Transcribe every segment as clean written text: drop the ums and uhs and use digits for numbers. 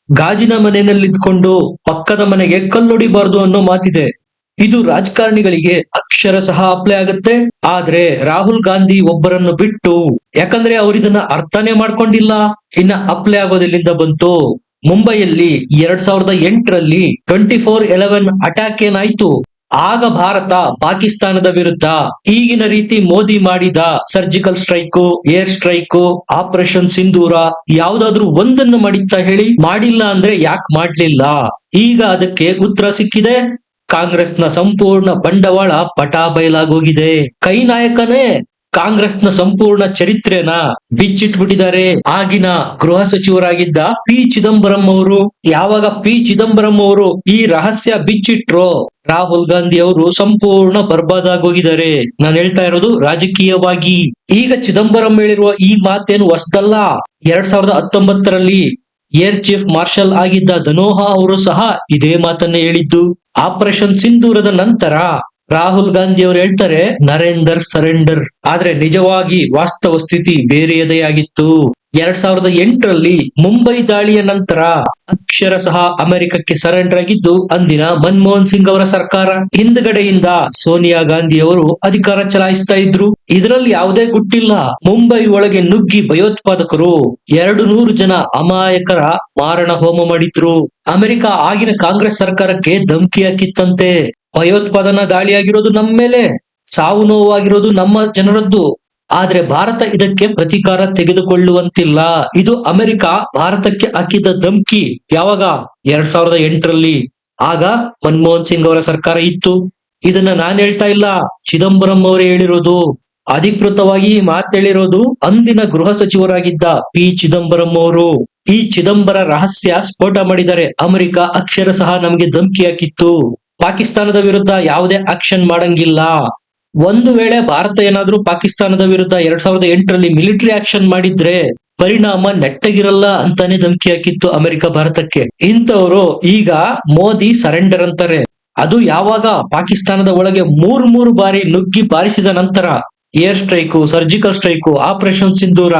ಗಾಜಿನ ಮನೆಯಲ್ಲಿದ್ಕೊಂಡು ಪಕ್ಕದ ಮನೆಗೆ ಕಲ್ಲೊಡಿಬಾರ್ದು ಅನ್ನೋ ಮಾತಿದೆ. ಇದು ರಾಜಕಾರಣಿಗಳಿಗೆ ಅಕ್ಷರಶಃ ಅಪ್ಲೈ ಆಗುತ್ತೆ. ಆದ್ರೆ ರಾಹುಲ್ ಗಾಂಧಿ ಒಬ್ಬರನ್ನು ಬಿಟ್ಟು, ಯಾಕಂದ್ರೆ ಅವ್ರು ಇದನ್ನ ಅರ್ಥನೇ ಮಾಡ್ಕೊಂಡಿಲ್ಲ. ಇನ್ನ ಅಪ್ಲೈ ಆಗೋದೆಲ್ಲಿಂದ ಬಂತು? ಮುಂಬೈಯಲ್ಲಿ 2008ರಲ್ಲಿ 24/11 ಅಟ್ಯಾಕ್ ಏನಾಯ್ತು? ಆಗ ಭಾರತ ಪಾಕಿಸ್ತಾನದ ವಿರುದ್ಧ ಈಗಿನ ರೀತಿ ಮೋದಿ ಮಾಡಿದ surgical strike, air strike, operation Sindoor ಯಾವ್ದಾದ್ರು ಒಂದನ್ನು ಮಾಡಿತ್ತಾ ಹೇಳಿ? ಮಾಡಿಲ್ಲ ಅಂದ್ರೆ ಯಾಕೆ ಮಾಡ್ಲಿಲ್ಲ? ಈಗ ಅದಕ್ಕೆ ಉತ್ತರ ಸಿಕ್ಕಿದೆ. ಕಾಂಗ್ರೆಸ್ನ ಸಂಪೂರ್ಣ ಬಂಡವಾಳ ಪಟಾ ಬಯಲಾಗೋಗಿದೆ. ಕೈ ನಾಯಕನೇ ಕಾಂಗ್ರೆಸ್ನ ಸಂಪೂರ್ಣ ಚರಿತ್ರೆನ ಬಿಚ್ಚಿಟ್ಬಿಟ್ಟಿದ್ದಾರೆ. ಆಗಿನ ಗೃಹ ಸಚಿವರಾಗಿದ್ದ ಪಿ ಚಿದಂಬರಂ ಅವರು. ಯಾವಾಗ ಪಿ ಚಿದಂಬರಂ ಅವರು ಈ ರಹಸ್ಯ ಬಿಚ್ಚಿಟ್ರೋ, ರಾಹುಲ್ ಗಾಂಧಿ ಅವರು ಸಂಪೂರ್ಣ ಬರ್ಬಾದಾಗೋಗಿದ್ದಾರೆ. ನಾನು ಹೇಳ್ತಾ ಇರೋದು ರಾಜಕೀಯವಾಗಿ. ಈಗ ಚಿದಂಬರಂ ಹೇಳಿರುವ ಈ ಮಾತೇನು ಹೊಸದಲ್ಲ. 2019ರಲ್ಲಿ ಏರ್ ಚೀಫ್ ಮಾರ್ಷಲ್ ಆಗಿದ್ದ ಧನೋಹಾ ಅವರು ಸಹ ಇದೇ ಮಾತನ್ನ ಹೇಳಿದ್ದು. ಆಪರೇಷನ್ ಸಿಂಧೂರದ ನಂತರ ರಾಹುಲ್ ಗಾಂಧಿ ಅವರು ಹೇಳ್ತಾರೆ ನರೇಂದರ್ ಸರೆಂಡರ್. ಆದ್ರೆ ನಿಜವಾಗಿ ವಾಸ್ತವ ಸ್ಥಿತಿ ಬೇರೆಯದೇ ಆಗಿತ್ತು. 2008ರಲ್ಲಿ ಮುಂಬೈ ದಾಳಿಯ ನಂತರ ಅಕ್ಷರಶಃ ಅಮೆರಿಕಕ್ಕೆ ಸರೆಂಡರ್ ಆಗಿದ್ದು ಅಂದಿನ ಮನಮೋಹನ್ ಸಿಂಗ್ ಅವರ ಸರ್ಕಾರ. ಹಿಂದ್ಗಡೆಯಿಂದ ಸೋನಿಯಾ ಗಾಂಧಿ ಅವರು ಅಧಿಕಾರ ಚಲಾಯಿಸ್ತಾ ಇದ್ರು. ಇದರಲ್ಲಿ ಯಾವುದೇ ಗುಟ್ಟಿಲ್ಲ. ಮುಂಬೈ ಒಳಗೆ ನುಗ್ಗಿ ಭಯೋತ್ಪಾದಕರು 200 ಜನ ಅಮಾಯಕರ ಮಾರಣ ಹೋಮ ಮಾಡಿದ್ರು. ಅಮೆರಿಕ ಆಗಿನ ಕಾಂಗ್ರೆಸ್ ಸರ್ಕಾರಕ್ಕೆ ಧಮಕಿ ಹಾಕಿತ್ತಂತೆ. ಭಯೋತ್ಪಾದನಾ ದಾಳಿಯಾಗಿರೋದು ನಮ್ಮ ಮೇಲೆ, ಸಾವು ನೋವಾಗಿರೋದು ನಮ್ಮ ಜನರದ್ದು. ಆದ್ರೆ ಭಾರತ ಇದಕ್ಕೆ ಪ್ರತೀಕಾರ ತೆಗೆದುಕೊಳ್ಳುವಂತಿಲ್ಲ. ಇದು ಅಮೆರಿಕ ಭಾರತಕ್ಕೆ ಹಾಕಿದ ಧಮಕಿ. ಯಾವಾಗ? 2008ರಲ್ಲಿ. ಆಗ ಮನಮೋಹನ್ ಸಿಂಗ್ ಅವರ ಸರ್ಕಾರ ಇತ್ತು. ಇದನ್ನ ನಾನ್ ಹೇಳ್ತಾ ಇಲ್ಲ, ಚಿದಂಬರಂ ಅವರೇ ಹೇಳಿರೋದು. ಅಧಿಕೃತವಾಗಿ ಮಾತೇಳಿರೋದು ಅಂದಿನ ಗೃಹ ಸಚಿವರಾಗಿದ್ದ ಪಿ ಚಿದಂಬರಂ ಅವರು. ಈ ಚಿದಂಬರ ರಹಸ್ಯ ಸ್ಫೋಟ ಮಾಡಿದರೆ ಅಮೆರಿಕ ಅಕ್ಷರಶಃ ನಮಗೆ ಧಮಕಿ ಹಾಕಿತ್ತು. ಪಾಕಿಸ್ತಾನದ ವಿರುದ್ಧ ಯಾವುದೇ ಆಕ್ಷನ್ ಮಾಡಂಗಿಲ್ಲ. ಒಂದು ವೇಳೆ ಭಾರತ ಏನಾದ್ರೂ ಪಾಕಿಸ್ತಾನದ ವಿರುದ್ಧ 2008ರಲ್ಲಿ ಮಿಲಿಟರಿ ಆಕ್ಷನ್ ಮಾಡಿದ್ರೆ ಪರಿಣಾಮ ನೆಟ್ಟಗಿರಲ್ಲ ಅಂತಾನೆ ಧಮಕಿ ಹಾಕಿತ್ತು ಅಮೆರಿಕ ಭಾರತಕ್ಕೆ. ಇಂಥವ್ರು ಈಗ ಮೋದಿ ಸರೆಂಡರ್ ಅಂತಾರೆ. ಅದು ಯಾವಾಗ? ಪಾಕಿಸ್ತಾನದ ಒಳಗೆ ಮೂರು ಬಾರಿ ನುಗ್ಗಿ ಬಾರಿಸಿದ ನಂತರ. Air strike, surgical strike, operation Sindoor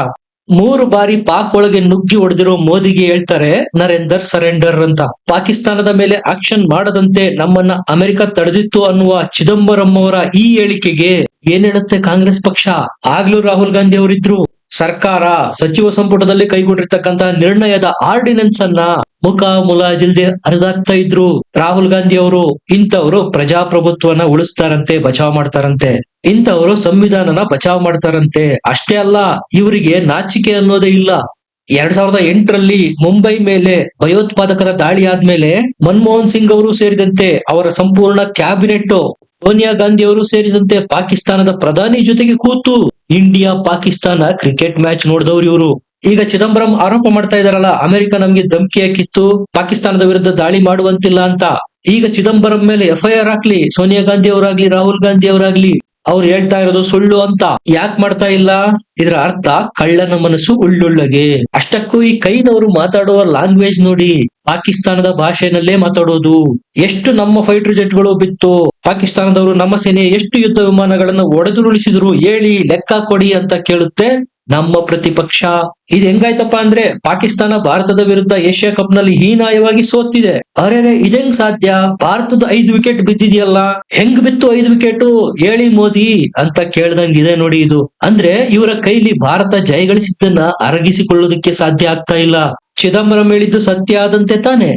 3 ಬಾರಿ ಪಾಕ್ ಒಳಗೆ ನುಗ್ಗಿ ಹೊಡೆದಿರೋ ಮೋದಿಗೆ ಹೇಳ್ತಾರೆ ನರೇಂದರ್ ಸರೆಂಡರ್ ಅಂತ. ಪಾಕಿಸ್ತಾನದ ಮೇಲೆ ಆಕ್ಷನ್ ಮಾಡದಂತೆ ನಮ್ಮನ್ನ ಅಮೆರಿಕ ತಡೆದಿತ್ತು ಅನ್ನುವ ಚಿದಂಬರಂ ಅವರ ಈ ಹೇಳಿಕೆಗೆ ಏನ್ ಹೇಳುತ್ತೆ ಕಾಂಗ್ರೆಸ್ ಪಕ್ಷ? ಆಗ್ಲೂ ರಾಹುಲ್ ಗಾಂಧಿ ಅವರಿದ್ರು. ಸರ್ಕಾರ ಸಚಿವ ಸಂಪುಟದಲ್ಲಿ ಕೈಗೊಂಡಿರ್ತಕ್ಕಂತಹ ನಿರ್ಣಯದ ಆರ್ಡಿನೆನ್ಸ್ ಅನ್ನ ಮುಖ ಮುಲಾಜಿಲ್ದೆ ಹರಿದಾಕ್ತಾ ಇದ್ರು ರಾಹುಲ್ ಗಾಂಧಿ ಅವರು. ಇಂಥವ್ರು ಪ್ರಜಾಪ್ರಭುತ್ವನ ಉಳಿಸ್ತಾರಂತೆ, ಬಚಾವ್ ಮಾಡ್ತಾರಂತೆ. ಇಂಥವ್ರು ಸಂವಿಧಾನನ ಬಚಾವ್ ಮಾಡ್ತಾರಂತೆ. ಅಷ್ಟೇ ಅಲ್ಲ, ಇವರಿಗೆ ನಾಚಿಕೆ ಅನ್ನೋದೇ ಇಲ್ಲ. 2008ರಲ್ಲಿ ಮುಂಬೈ ಮೇಲೆ ಭಯೋತ್ಪಾದಕರ ದಾಳಿ ಆದ್ಮೇಲೆ ಮನಮೋಹನ್ ಸಿಂಗ್ ಅವರು ಸೇರಿದಂತೆ ಅವರ ಸಂಪೂರ್ಣ ಕ್ಯಾಬಿನೆಟ್, ಸೋನಿಯಾ ಗಾಂಧಿ ಅವರು ಸೇರಿದಂತೆ ಪಾಕಿಸ್ತಾನದ ಪ್ರಧಾನಿ ಜೊತೆಗೆ ಕೂತು ಇಂಡಿಯಾ ಪಾಕಿಸ್ತಾನ ಕ್ರಿಕೆಟ್ ಮ್ಯಾಚ್ ನೋಡಿದವ್ರು ಇವರು. ಈಗ ಚಿದಂಬರಂ ಆರೋಪ ಮಾಡ್ತಾ ಇದಾರಲ್ಲ, ಅಮೆರಿಕ ನಮ್ಗೆ ಧಮಕಿ ಹಾಕಿತ್ತು, ಪಾಕಿಸ್ತಾನದ ವಿರುದ್ಧ ದಾಳಿ ಮಾಡುವಂತಿಲ್ಲ ಅಂತ. ಈಗ ಚಿದಂಬರಂ ಮೇಲೆ FIR ಹಾಕ್ಲಿ, ಸೋನಿಯಾ ಗಾಂಧಿ ಅವರಾಗ್ಲಿ, ರಾಹುಲ್ ಗಾಂಧಿ ಅವರಾಗ್ಲಿ, ಅವ್ರು ಹೇಳ್ತಾ ಇರೋದು ಸುಳ್ಳು ಅಂತ. ಯಾಕೆ ಮಾಡ್ತಾ ಇಲ್ಲ? ಇದರ ಅರ್ಥ ಕಳ್ಳನ ಮನಸ್ಸು ಉಳ್ಳುಳ್ಳಗೆ. ಅಷ್ಟಕ್ಕೂ ಈ ಕೈನವರು ಮಾತಾಡುವ ಲ್ಯಾಂಗ್ವೇಜ್ ನೋಡಿ, ಪಾಕಿಸ್ತಾನದ ಭಾಷೆನಲ್ಲೇ ಮಾತಾಡೋದು. ಎಷ್ಟು ನಮ್ಮ ಫೈಟರ್ ಜೆಟ್ಗಳು ಬಿತ್ತು, ಪಾಕಿಸ್ತಾನದವರು ನಮ್ಮ ಸೇನೆ ಎಷ್ಟು ಯುದ್ಧ ವಿಮಾನಗಳನ್ನ ಒಡೆದುರುಳಿಸಿದ್ರು ಹೇಳಿ, ಲೆಕ್ಕ ಕೊಡಿ ಅಂತ ಕೇಳುತ್ತೆ ನಮ್ಮ ಪ್ರತಿಪಕ್ಷ. ಇದು ಹೆಂಗಾಯ್ತಪ್ಪ ಅಂದ್ರೆ, ಪಾಕಿಸ್ತಾನ ಭಾರತದ ವಿರುದ್ಧ ಏಷ್ಯಾ ಕಪ್ ನಲ್ಲಿ ಹೀನಾಯವಾಗಿ ಸೋತಿದೆ. ಅರೆ ಇದೆಂಗ್ ಸಾಧ್ಯ? ಭಾರತದ 5 ವಿಕೆಟ್ ಬಿದ್ದಿದೆಯಲ್ಲ, ಹೆಂಗ್ ಬಿತ್ತು 5 ವಿಕೆಟ್ ಹೇಳಿ ಮೋದಿ ಅಂತ ಕೇಳ್ದಂಗಿದೆ ನೋಡಿ. ಇದು ಅಂದ್ರೆ ಇವರ ಕೈಲಿ ಭಾರತ ಜಯಗಳಿಸಿದ್ದನ್ನ ಅರಗಿಸಿಕೊಳ್ಳೋದಕ್ಕೆ ಸಾಧ್ಯ ಆಗ್ತಾ ಇಲ್ಲ. ಚಿದಂಬರಂ ಹೇಳಿದ್ದು ಸತ್ಯ ಆದಂತೆ ತಾನೆ.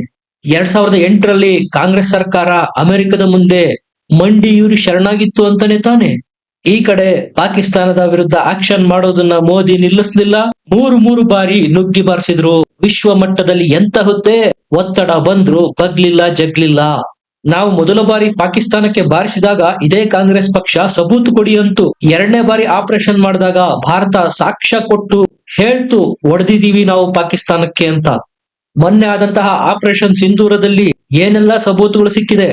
2008ರಲ್ಲಿ ಕಾಂಗ್ರೆಸ್ ಸರ್ಕಾರ ಅಮೆರಿಕದ ಮುಂದೆ ಮಂಡಿಯೂರಿ ಶರಣಾಗಿತ್ತು ಅಂತಾನೆ ತಾನೆ. ಈ ಕಡೆ ಪಾಕಿಸ್ತಾನದ ವಿರುದ್ಧ ಆಕ್ಷನ್ ಮಾಡೋದನ್ನ ಮೋದಿ ನಿಲ್ಲಿಸ್ಲಿಲ್ಲ. 3 ಬಾರಿ ನುಗ್ಗಿ ಬಾರಿಸಿದ್ರು. ವಿಶ್ವ ಮಟ್ಟದಲ್ಲಿ ಎಂತಹುದ್ದೇ ಒತ್ತಡ ಬಂದ್ರು, ಬಗ್ಲಿಲ್ಲ ಜಗ್ಲಿಲ್ಲ. ನಾವು ಮೊದಲ ಬಾರಿ ಪಾಕಿಸ್ತಾನಕ್ಕೆ ಬಾರಿಸಿದಾಗ ಇದೇ ಕಾಂಗ್ರೆಸ್ ಪಕ್ಷ ಸಬೂತು ಕೊಡಿ ಅಂತು. 2ನೇ ಬಾರಿ ಆಪರೇಷನ್ ಮಾಡಿದಾಗ ಭಾರತ ಸಾಕ್ಷ್ಯ ಕೊಟ್ಟು ಹೇಳ್ತು ಹೊಡೆದಿದೀವಿ ನಾವು ಪಾಕಿಸ್ತಾನಕ್ಕೆ ಅಂತ. ಮೊನ್ನೆ ಆದಂತಹ ಆಪರೇಷನ್ ಸಿಂಧೂರದಲ್ಲಿ ಏನೆಲ್ಲ ಸಬೂತುಗಳು ಸಿಕ್ಕಿದೆ?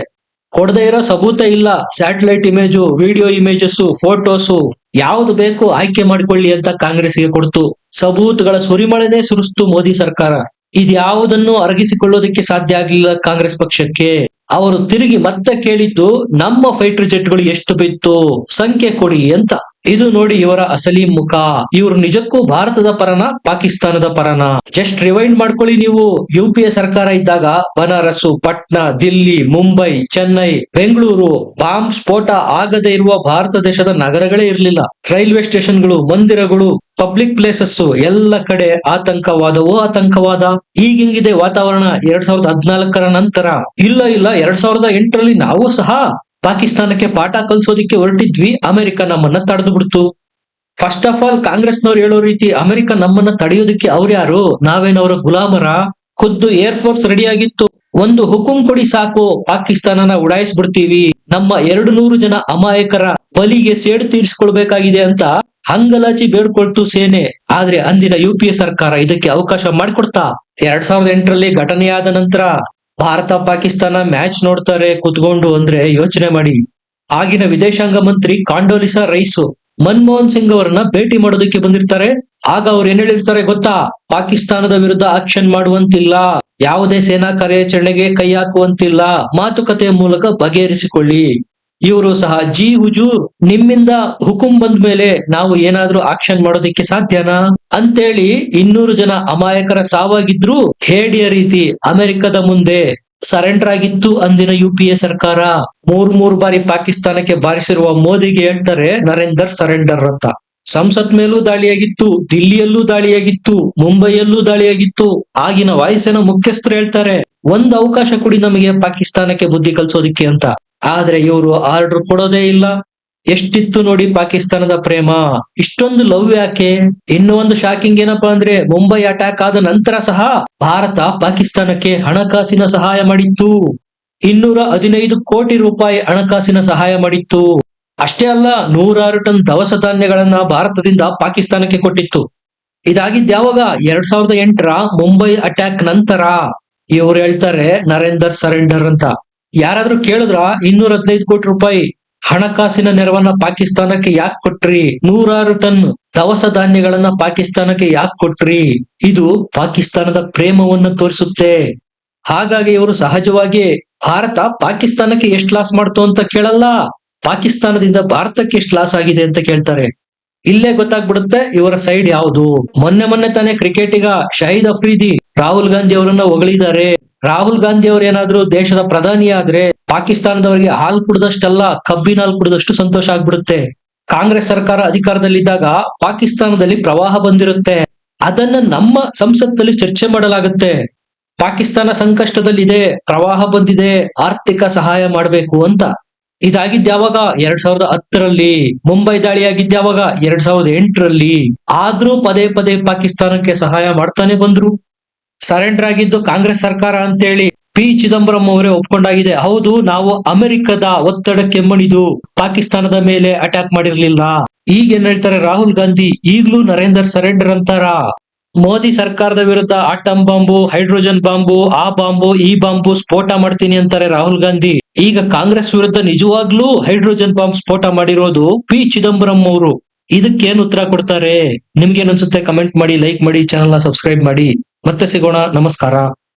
ಕೊಡದೇ ಇರೋ ಸಬೂತ ಇಲ್ಲ. Satellite image, video images, photos ಯಾವ್ದು ಬೇಕು ಆಯ್ಕೆ ಮಾಡಿಕೊಳ್ಳಿ ಅಂತ ಕಾಂಗ್ರೆಸ್ಗೆ ಕೊಡ್ತು. ಸಬೂತುಗಳ ಸುರಿಮಳೆನೇ ಸುರಿಸ್ತು ಮೋದಿ ಸರ್ಕಾರ. ಇದ್ಯಾವುದನ್ನು ಅರಗಿಸಿಕೊಳ್ಳೋದಕ್ಕೆ ಸಾಧ್ಯ ಆಗ್ಲಿಲ್ಲ ಕಾಂಗ್ರೆಸ್ ಪಕ್ಷಕ್ಕೆ. ಅವರು ತಿರುಗಿ ಮತ್ತೆ ಕೇಳಿದ್ದು ನಮ್ಮ ಫೈಟರ್ ಜೆಟ್ಗಳು ಎಷ್ಟು ಬಿತ್ತು ಸಂಖ್ಯೆ ಕೊಡಿ ಅಂತ. ಇದು ನೋಡಿ ಇವರ ಅಸಲಿ ಮುಖ. ಇವರು ನಿಜಕ್ಕೂ ಭಾರತದ ಪರನ ಪಾಕಿಸ್ತಾನದ ಪರನ? ಜಸ್ಟ್ ರಿವೈಂಡ್ ಮಾಡ್ಕೊಳ್ಳಿ ನೀವು. UPA ಸರ್ಕಾರ ಇದ್ದಾಗ ಬನಾರಸ್ಸು, ಪಟ್ನಾ, ದಿಲ್ಲಿ, ಮುಂಬೈ, ಚೆನ್ನೈ, ಬೆಂಗಳೂರು ಬಾಂಬ್ ಸ್ಫೋಟ ಆಗದೇ ಇರುವ ಭಾರತ ದೇಶದ ನಗರಗಳೇ ಇರಲಿಲ್ಲ. ರೈಲ್ವೆ ಸ್ಟೇಷನ್ಗಳು, ಮಂದಿರಗಳು, ಪಬ್ಲಿಕ್ ಪ್ಲೇಸಸ್ ಎಲ್ಲ ಕಡೆ ಆತಂಕವಾದವೋ ಆತಂಕವಾದ. ಈಗಿಂಗಿದೆ ವಾತಾವರಣ 2014ರ ನಂತರ? ಇಲ್ಲ 2008ರಲ್ಲಿ ನಾವು ಸಹ ಪಾಕಿಸ್ತಾನಕ್ಕೆ ಪಾಠ ಕಲಿಸೋದಿಕ್ಕೆ ಹೊರಟಿದ್ವಿ. ಅಮೆರಿಕ ನಮ್ಮನ್ನ ತಡೆದು ಬಿಡ್ತು. ಫಸ್ಟ್ ಆಫ್ ಆಲ್ ಕಾಂಗ್ರೆಸ್ನವ್ರು ಹೇಳೋ ರೀತಿ ಅಮೆರಿಕ ನಮ್ಮನ್ನ ತಡೆಯೋದಕ್ಕೆ ಅವ್ರ್ಯಾರು? ನಾವೇನವರ ಗುಲಾಮರ? ಖುದ್ದು ಏರ್ ಫೋರ್ಸ್ ರೆಡಿ ಆಗಿತ್ತು. ಒಂದು ಹುಕುಂ ಕೊಡಿ ಸಾಕು, ಪಾಕಿಸ್ತಾನನ ಉಡಾಯಿಸ್ಬಿಡ್ತೀವಿ, ನಮ್ಮ 200 ಜನ ಅಮಾಯಕರ ಬಲಿಗೆ ಸೇಡು ತೀರಿಸಿಕೊಳ್ಬೇಕಾಗಿದೆ ಅಂತ ಹಂಗಲಾಚಿ ಬೇಡ್ಕೊಳ್ತು ಸೇನೆ. ಆದ್ರೆ ಅಂದಿನ UPA ಸರ್ಕಾರ ಇದಕ್ಕೆ ಅವಕಾಶ ಮಾಡಿಕೊಡ್ತಾ? 2008ರಲ್ಲಿ ಘಟನೆಯಾದ ನಂತರ ಭಾರತ ಪಾಕಿಸ್ತಾನ ಮ್ಯಾಚ್ ನೋಡ್ತಾರೆ ಕುತ್ಕೊಂಡು ಅಂದ್ರೆ ಯೋಚನೆ ಮಾಡಿ. ಆಗಿನ ವಿದೇಶಾಂಗ ಮಂತ್ರಿ ಕಾಂಡೋಲಿಸಾ ರೈಸ್ ಮನಮೋಹನ್ ಸಿಂಗ್ ಅವರನ್ನ ಭೇಟಿ ಮಾಡೋದಕ್ಕೆ ಬಂದಿರ್ತಾರೆ. ಆಗ ಅವ್ರು ಏನ್ ಹೇಳಿರ್ತಾರೆ ಗೊತ್ತಾ? ಪಾಕಿಸ್ತಾನದ ವಿರುದ್ಧ ಆಕ್ಷನ್ ಮಾಡುವಂತಿಲ್ಲ, ಯಾವುದೇ ಸೇನಾ ಕಾರ್ಯಾಚರಣೆಗೆ ಕೈ ಹಾಕುವಂತಿಲ್ಲ, ಮಾತುಕತೆಯ ಮೂಲಕ ಬಗೆಹರಿಸಿಕೊಳ್ಳಿ. ಇವರು ಸಹ ಜಿ ಹುಜೂರ್, ನಿಮ್ಮಿಂದ ಹುಕುಂ ಬಂದ ಮೇಲೆ ನಾವು ಏನಾದ್ರೂ ಆಕ್ಷನ್ ಮಾಡೋದಕ್ಕೆ ಸಾಧ್ಯನಾ ಅಂತೇಳಿ 200 ಜನ ಅಮಾಯಕರ ಸಾವಾಗಿದ್ರು ಹೇಡಿಯ ರೀತಿ ಅಮೆರಿಕದ ಮುಂದೆ ಸರೆಂಡರ್ ಆಗಿತ್ತು ಅಂದಿನ UPA ಸರ್ಕಾರ. 3 ಬಾರಿ ಪಾಕಿಸ್ತಾನಕ್ಕೆ ಬಾರಿಸಿರುವ ಮೋದಿಗೆ ಹೇಳ್ತಾರೆ ನರೇಂದರ್ ಸರೆಂಡರ್ ಅಂತ. ಸಂಸತ್ ಮೇಲೂ ದಾಳಿಯಾಗಿತ್ತು, ದಿಲ್ಲಿಯಲ್ಲೂ ದಾಳಿಯಾಗಿತ್ತು, ಮುಂಬೈಯಲ್ಲೂ ದಾಳಿಯಾಗಿತ್ತು. ಆಗಿನ ವಾಯುಸೇನಾ ಮುಖ್ಯಸ್ಥರು ಹೇಳ್ತಾರೆ ಒಂದ್ ಅವಕಾಶ ಕೊಡಿ ನಮಗೆ ಪಾಕಿಸ್ತಾನಕ್ಕೆ ಬುದ್ಧಿ ಕಲ್ಸೋದಿಕ್ಕೆ ಅಂತ. ಆದ್ರೆ ಇವರು ಆರ್ಡರ್ ಕೊಡೋದೇ ಇಲ್ಲ. ಎಷ್ಟಿತ್ತು ನೋಡಿ ಪಾಕಿಸ್ತಾನದ ಪ್ರೇಮ. ಇಷ್ಟೊಂದು ಲವ್ ಯಾಕೆ? ಇನ್ನು ಒಂದು ಶಾಕಿಂಗ್ ಏನಪ್ಪಾ ಅಂದ್ರೆ, ಮುಂಬೈ ಅಟ್ಯಾಕ್ ಆದ ನಂತರ ಸಹ ಭಾರತ ಪಾಕಿಸ್ತಾನಕ್ಕೆ ಹಣಕಾಸಿನ ಸಹಾಯ ಮಾಡಿತ್ತು. 215 ಕೋಟಿ ರೂಪಾಯಿ ಹಣಕಾಸಿನ ಸಹಾಯ ಮಾಡಿತ್ತು. ಅಷ್ಟೇ ಅಲ್ಲ, 106 ಟನ್ ದವಸ ಧಾನ್ಯಗಳನ್ನ ಭಾರತದಿಂದ ಪಾಕಿಸ್ತಾನಕ್ಕೆ ಕೊಟ್ಟಿತ್ತು. ಇದಾಗಿದ್ ಯಾವಾಗ? 2008ರ ಮುಂಬೈ ಅಟ್ಯಾಕ್ ನಂತರ. ಇವ್ರು ಹೇಳ್ತಾರೆ ನರೇಂದರ್ ಸರೆಂಡರ್ ಅಂತ. ಯಾರಾದ್ರೂ ಕೇಳಿದ್ರ 215 ಕೋಟಿ ರೂಪಾಯಿ ಹಣಕಾಸಿನ ನೆರವನ್ನ ಪಾಕಿಸ್ತಾನಕ್ಕೆ ಯಾಕೆ ಕೊಟ್ರಿ? 106 ಟನ್ ದವಸ ಧಾನ್ಯಗಳನ್ನ ಪಾಕಿಸ್ತಾನಕ್ಕೆ ಯಾಕೆ ಕೊಟ್ರಿ? ಇದು ಪಾಕಿಸ್ತಾನದ ಪ್ರೇಮವನ್ನು ತೋರಿಸುತ್ತೆ. ಹಾಗಾಗಿ ಇವರು ಸಹಜವಾಗಿ ಭಾರತ ಪಾಕಿಸ್ತಾನಕ್ಕೆ ಎಷ್ಟು ಲಾಸ್ ಮಾಡ್ತು ಅಂತ ಕೇಳಲ್ಲ, ಪಾಕಿಸ್ತಾನದಿಂದ ಭಾರತಕ್ಕೆ ಎಷ್ಟು ಲಾಸ್ ಆಗಿದೆ ಅಂತ ಕೇಳ್ತಾರೆ. ಇಲ್ಲೇ ಗೊತ್ತಾಗ್ಬಿಡುತ್ತೆ ಇವರ ಸೈಡ್ ಯಾವುದು. ಮೊನ್ನೆ ತಾನೇ ಕ್ರಿಕೆಟಿಗ ಶಾಹಿದ್ ಅಫ್ರಿದಿ ರಾಹುಲ್ ಗಾಂಧಿ ಅವರನ್ನ ಹೊಗಳಿದ್ದಾರೆ. ರಾಹುಲ್ ಗಾಂಧಿ ಅವರು ಏನಾದ್ರೂ ದೇಶದ ಪ್ರಧಾನಿ ಆದ್ರೆ ಪಾಕಿಸ್ತಾನದವರಿಗೆ ಹಾಲು ಕುಡಿದಷ್ಟಲ್ಲ, ಕಬ್ಬಿನ ಹಾಲು ಕುಡಿದಷ್ಟು ಸಂತೋಷ ಆಗ್ಬಿಡುತ್ತೆ. ಕಾಂಗ್ರೆಸ್ ಸರ್ಕಾರ ಅಧಿಕಾರದಲ್ಲಿದ್ದಾಗ ಪಾಕಿಸ್ತಾನದಲ್ಲಿ ಪ್ರವಾಹ ಬಂದಿರುತ್ತೆ, ಅದನ್ನ ನಮ್ಮ ಸಂಸತ್ತಲ್ಲಿ ಚರ್ಚೆ ಮಾಡಲಾಗುತ್ತೆ. ಪಾಕಿಸ್ತಾನ ಸಂಕಷ್ಟದಲ್ಲಿದೆ, ಪ್ರವಾಹ ಬಂದಿದೆ, ಆರ್ಥಿಕ ಸಹಾಯ ಮಾಡಬೇಕು ಅಂತ. ಇದಾಗಿದ್ ಯಾವಾಗ? 2010ರಲ್ಲಿ. ಮುಂಬೈ ದಾಳಿ ಆಗಿದ್ ಯಾವಾಗ? 2008ರಲ್ಲಿ. ಆದ್ರೂ ಪದೇ ಪಾಕಿಸ್ತಾನಕ್ಕೆ ಸಹಾಯ ಮಾಡ್ತಾನೆ ಬಂದ್ರು. ಸರೆಂಡರ್ ಆಗಿದ್ದು ಕಾಂಗ್ರೆಸ್ ಸರ್ಕಾರ ಅಂತೇಳಿ P. ಚಿದಂಬರಂ ಅವರೇ ಒಪ್ಕೊಂಡಾಗಿದೆ. ಹೌದು, ನಾವು ಅಮೆರಿಕದ ಒತ್ತಡಕ್ಕೆ ಮಣಿದು ಪಾಕಿಸ್ತಾನದ ಮೇಲೆ ಅಟ್ಯಾಕ್ ಮಾಡಿರ್ಲಿಲ್ಲ. ಈಗ ಏನ್ ಹೇಳ್ತಾರೆ ರಾಹುಲ್ ಗಾಂಧಿ? ಈಗ್ಲೂ ನರೇಂದರ್ ಸರೆಂಡರ್ ಅಂತಾರ. ಮೋದಿ ಸರ್ಕಾರದ ವಿರುದ್ಧ ಆಟಂ ಬಾಂಬು, ಹೈಡ್ರೋಜನ್ ಬಾಂಬು, ಆ ಬಾಂಬು ಈ ಬಾಂಬು ಸ್ಫೋಟ ಮಾಡ್ತೀನಿ ಅಂತಾರೆ ರಾಹುಲ್ ಗಾಂಧಿ. ಈಗ ಕಾಂಗ್ರೆಸ್ ವಿರುದ್ಧ ನಿಜವಾಗ್ಲೂ ಹೈಡ್ರೋಜನ್ ಬಾಂಬ್ ಸ್ಫೋಟ ಮಾಡಿರೋದು P. ಚಿದಂಬರಂ ಅವರು. ಇದಕ್ಕೇನ್ ಉತ್ತರ ಕೊಡ್ತಾರೆ? ನಿಮ್ಗೇನ್ ಅನ್ಸುತ್ತೆ? ಕಮೆಂಟ್ ಮಾಡಿ, ಲೈಕ್ ಮಾಡಿ, ಚಾನೆಲ್ ನ ಸಬ್ಸ್ಕ್ರೈಬ್ ಮಾಡಿ. ಮತ್ತೆ ಸಿಗೋಣ. ನಮಸ್ಕಾರ.